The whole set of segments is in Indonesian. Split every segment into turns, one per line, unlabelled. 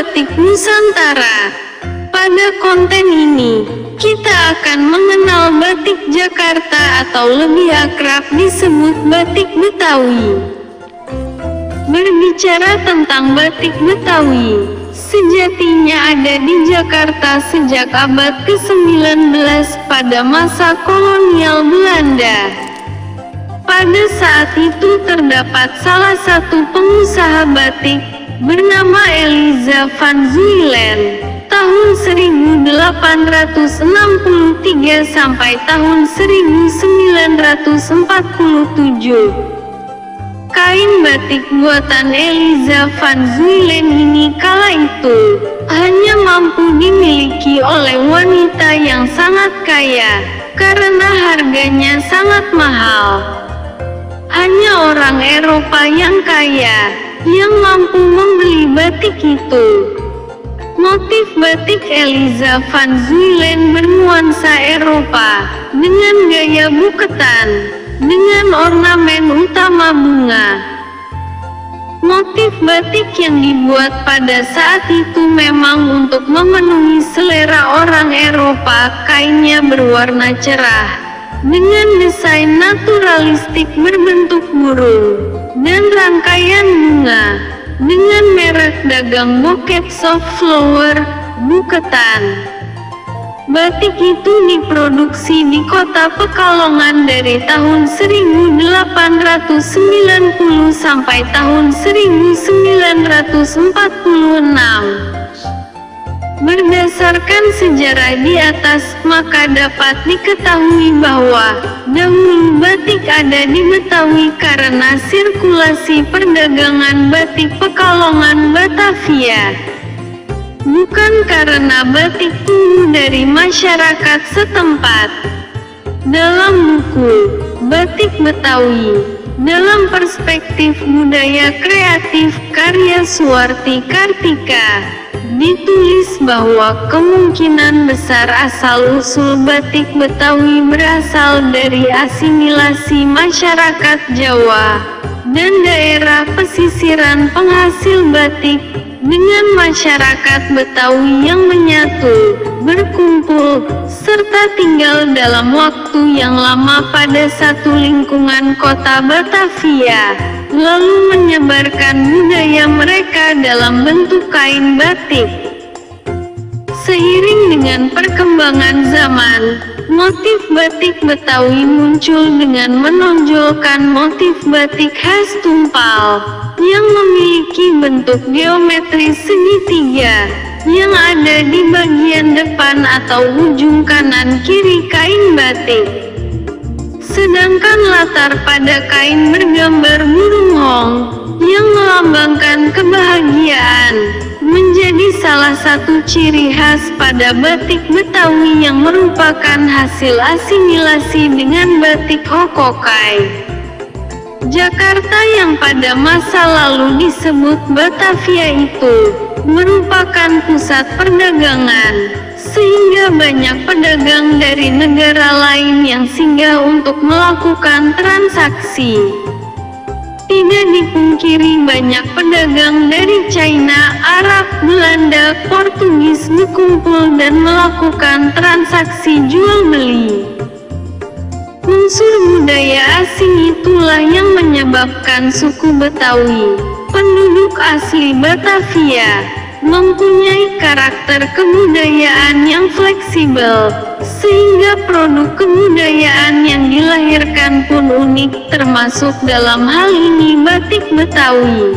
batik Nusantara. Pada konten ini, kita akan mengenal batik Jakarta atau lebih akrab disebut batik Betawi. Berbicara tentang batik Betawi, sejatinya ada di Jakarta sejak abad ke-19 pada masa kolonial Belanda. Pada saat itu terdapat salah satu pengusaha batik bernama Eliza van Zuylen. Tahun 1863 sampai tahun 1947. Kain batik buatan Eliza van Zuylen ini kala itu hanya mampu dimiliki oleh wanita yang sangat kaya karena harganya sangat mahal. Hanya orang Eropa yang kaya yang mampu membeli batik itu. Motif batik Eliza van Zuylen bernuansa Eropa dengan gaya buketan dengan ornamen utama bunga. Motif batik yang dibuat pada saat itu memang untuk memenuhi selera orang Eropa. Kainnya berwarna cerah dengan desain naturalistik berbentuk burung dan rangkaian bunga dengan merek dagang Bouquet Soft Flower buketan. Batik itu diproduksi di kota Pekalongan dari tahun 1890 sampai tahun 1946. Berdasarkan sejarah di atas, maka dapat diketahui bahwa dahulu batik ada di Betawi karena sirkulasi perdagangan batik Pekalongan Batavia. Bukan karena batik tumbuh dari masyarakat setempat. Dalam buku Batik Betawi, dalam perspektif budaya kreatif karya Suwarti Kartika, ditulis bahwa kemungkinan besar asal-usul batik Betawi berasal dari asimilasi masyarakat Jawa dan daerah pesisiran penghasil batik dengan masyarakat Betawi yang menyatu, berkumpul, serta tinggal dalam waktu yang lama pada satu lingkungan kota Batavia, lalu menyebarkan budaya mereka dalam bentuk kain batik. Seiring dengan perkembangan zaman, motif batik Betawi muncul dengan menonjolkan motif batik khas tumpal yang memiliki bentuk geometris segitiga yang ada di bagian depan atau ujung kanan kiri kain batik. Sedangkan latar pada kain bergambar burung hong yang melambangkan kebahagiaan menjadi salah satu ciri khas pada batik Betawi yang merupakan hasil asimilasi dengan batik Hokokai. Jakarta yang pada masa lalu disebut Batavia itu merupakan pusat perdagangan, sehingga banyak pedagang dari negara lain yang singgah untuk melakukan transaksi. Tidak dipungkiri banyak pedagang dari China, Arab, Belanda, Portugis berkumpul dan melakukan transaksi jual-beli. Unsur budaya asing itulah yang menyebabkan suku Betawi, penduduk asli Batavia, mempunyai karakter kebudayaan yang fleksibel, sehingga produk kebudayaan yang dilahirkan pun unik, termasuk dalam hal ini batik Betawi.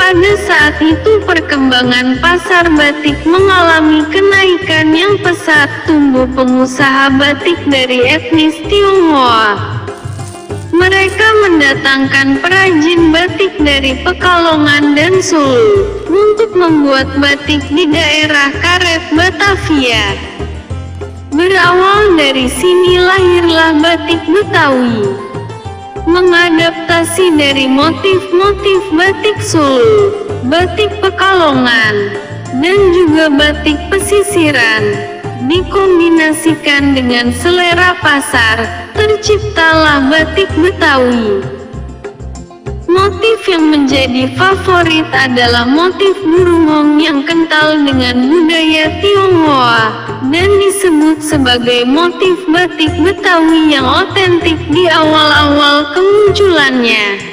Pada saat itu perkembangan pasar batik mengalami kenaikan yang pesat, tumbuh pengusaha batik dari etnis Tionghoa. Mereka mendatangkan perajin batik dari Pekalongan dan Solo untuk membuat batik di daerah Karet Batavia. Berawal dari sini lahirlah batik Betawi, mengadaptasi dari motif-motif batik Solo, batik Pekalongan, dan juga batik pesisiran. Dikombinasikan dengan selera pasar, terciptalah batik Betawi. Motif yang menjadi favorit adalah motif burung hong yang kental dengan budaya Tionghoa, dan disebut sebagai motif batik Betawi yang otentik di awal-awal kemunculannya.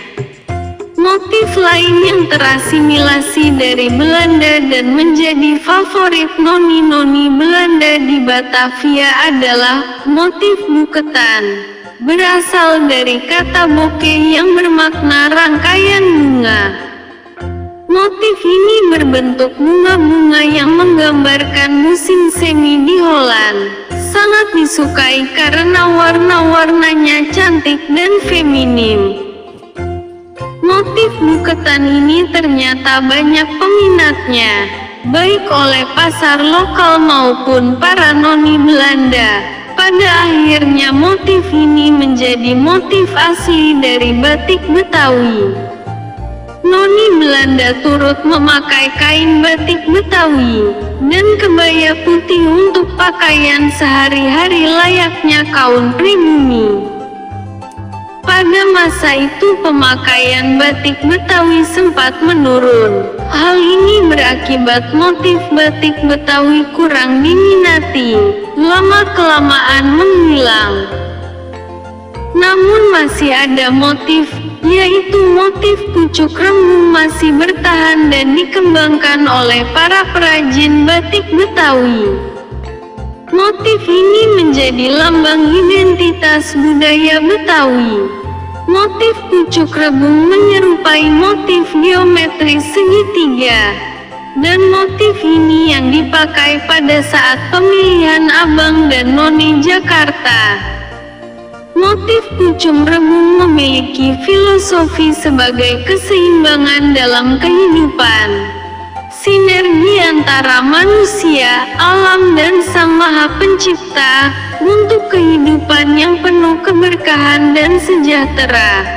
Motif lain yang terasimilasi dari Belanda dan menjadi favorit noni-noni Belanda di Batavia adalah motif buketan. Berasal dari kata bouquet yang bermakna rangkaian bunga. Motif ini berbentuk bunga-bunga yang menggambarkan musim semi di Holland. Sangat disukai karena warna-warnanya cantik dan feminim. Motif buketan ini ternyata banyak peminatnya, baik oleh pasar lokal maupun para noni Belanda. Pada akhirnya motif ini menjadi motif asli dari batik Betawi. Noni Belanda turut memakai kain batik Betawi dan kebaya putih untuk pakaian sehari-hari layaknya kaum pribumi. Pada masa itu pemakaian batik Betawi sempat menurun. Hal ini berakibat motif batik Betawi kurang diminati, lama-kelamaan menghilang. Namun masih ada motif, yaitu motif pucuk rembung masih bertahan dan dikembangkan oleh para perajin batik Betawi. Motif ini menjadi lambang identitas budaya Betawi. Motif pucuk rebung menyerupai motif geometris segitiga, dan motif ini yang dipakai pada saat pemilihan abang dan noni Jakarta. Motif pucuk rebung memiliki filosofi sebagai keseimbangan dalam kehidupan. Sinergi antara manusia, alam dan Sang Maha Pencipta, untuk kehidupan yang penuh keberkahan dan sejahtera.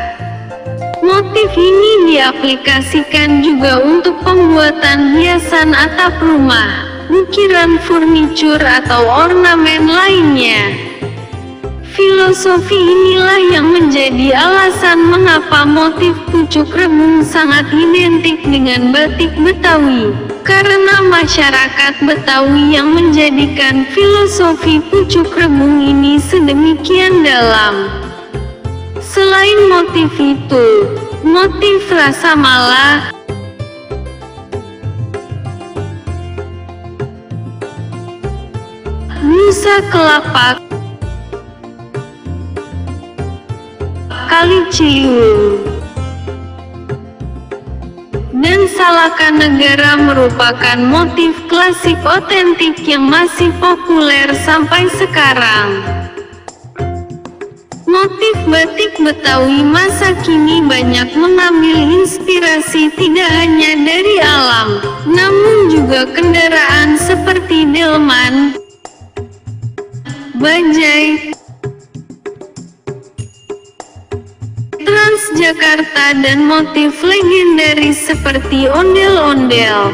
Motif ini diaplikasikan juga untuk pembuatan hiasan atap rumah, ukiran furnitur atau ornamen lainnya. Filosofi inilah yang menjadi alasan mengapa motif pucuk rebung sangat identik dengan batik Betawi, karena masyarakat Betawi yang menjadikan filosofi pucuk rebung ini sedemikian dalam. Selain motif itu, motif rasa mala, Nusa Kelapak, Kali Ciliwung, dan Salaka Negara merupakan motif klasik otentik yang masih populer sampai sekarang. Motif batik Betawi masa kini banyak mengambil inspirasi tidak hanya dari alam, namun juga kendaraan seperti delman, bajai, Transjakarta dan motif legendaris seperti ondel-ondel.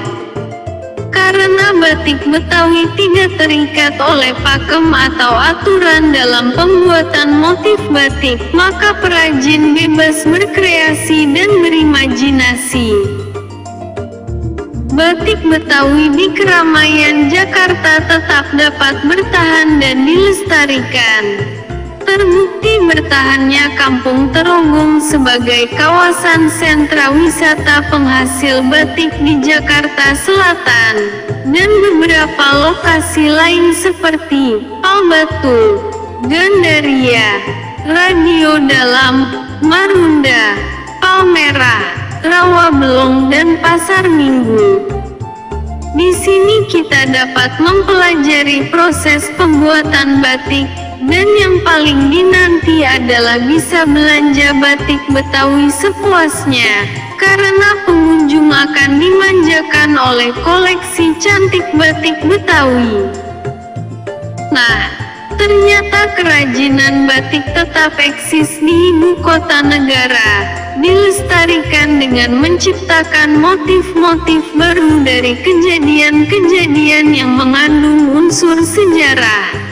Karena batik Betawi tidak terikat oleh pakem atau aturan dalam pembuatan motif batik, maka perajin bebas berkreasi dan berimajinasi. Batik Betawi di keramaian Jakarta tetap dapat bertahan dan dilestarikan. Terbukti bertahannya Kampung Teronggung sebagai kawasan sentra wisata penghasil batik di Jakarta Selatan, dan beberapa lokasi lain seperti Palbatu, Gandaria, Radio Dalam, Marunda, Palmerah, Rawabelong dan Pasar Minggu. Di sini kita dapat mempelajari proses pembuatan batik, dan yang paling dinanti adalah bisa belanja batik Betawi sepuasnya, karena pengunjung akan dimanjakan oleh koleksi cantik batik Betawi. Nah, ternyata kerajinan batik tetap eksis di ibu kota negara, dilestarikan dengan menciptakan motif-motif baru dari kejadian-kejadian yang mengandung unsur sejarah.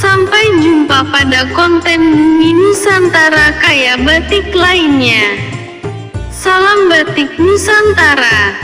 Sampai jumpa berjumpa pada konten Bumi Nusantara kayak batik lainnya. Salam batik Nusantara.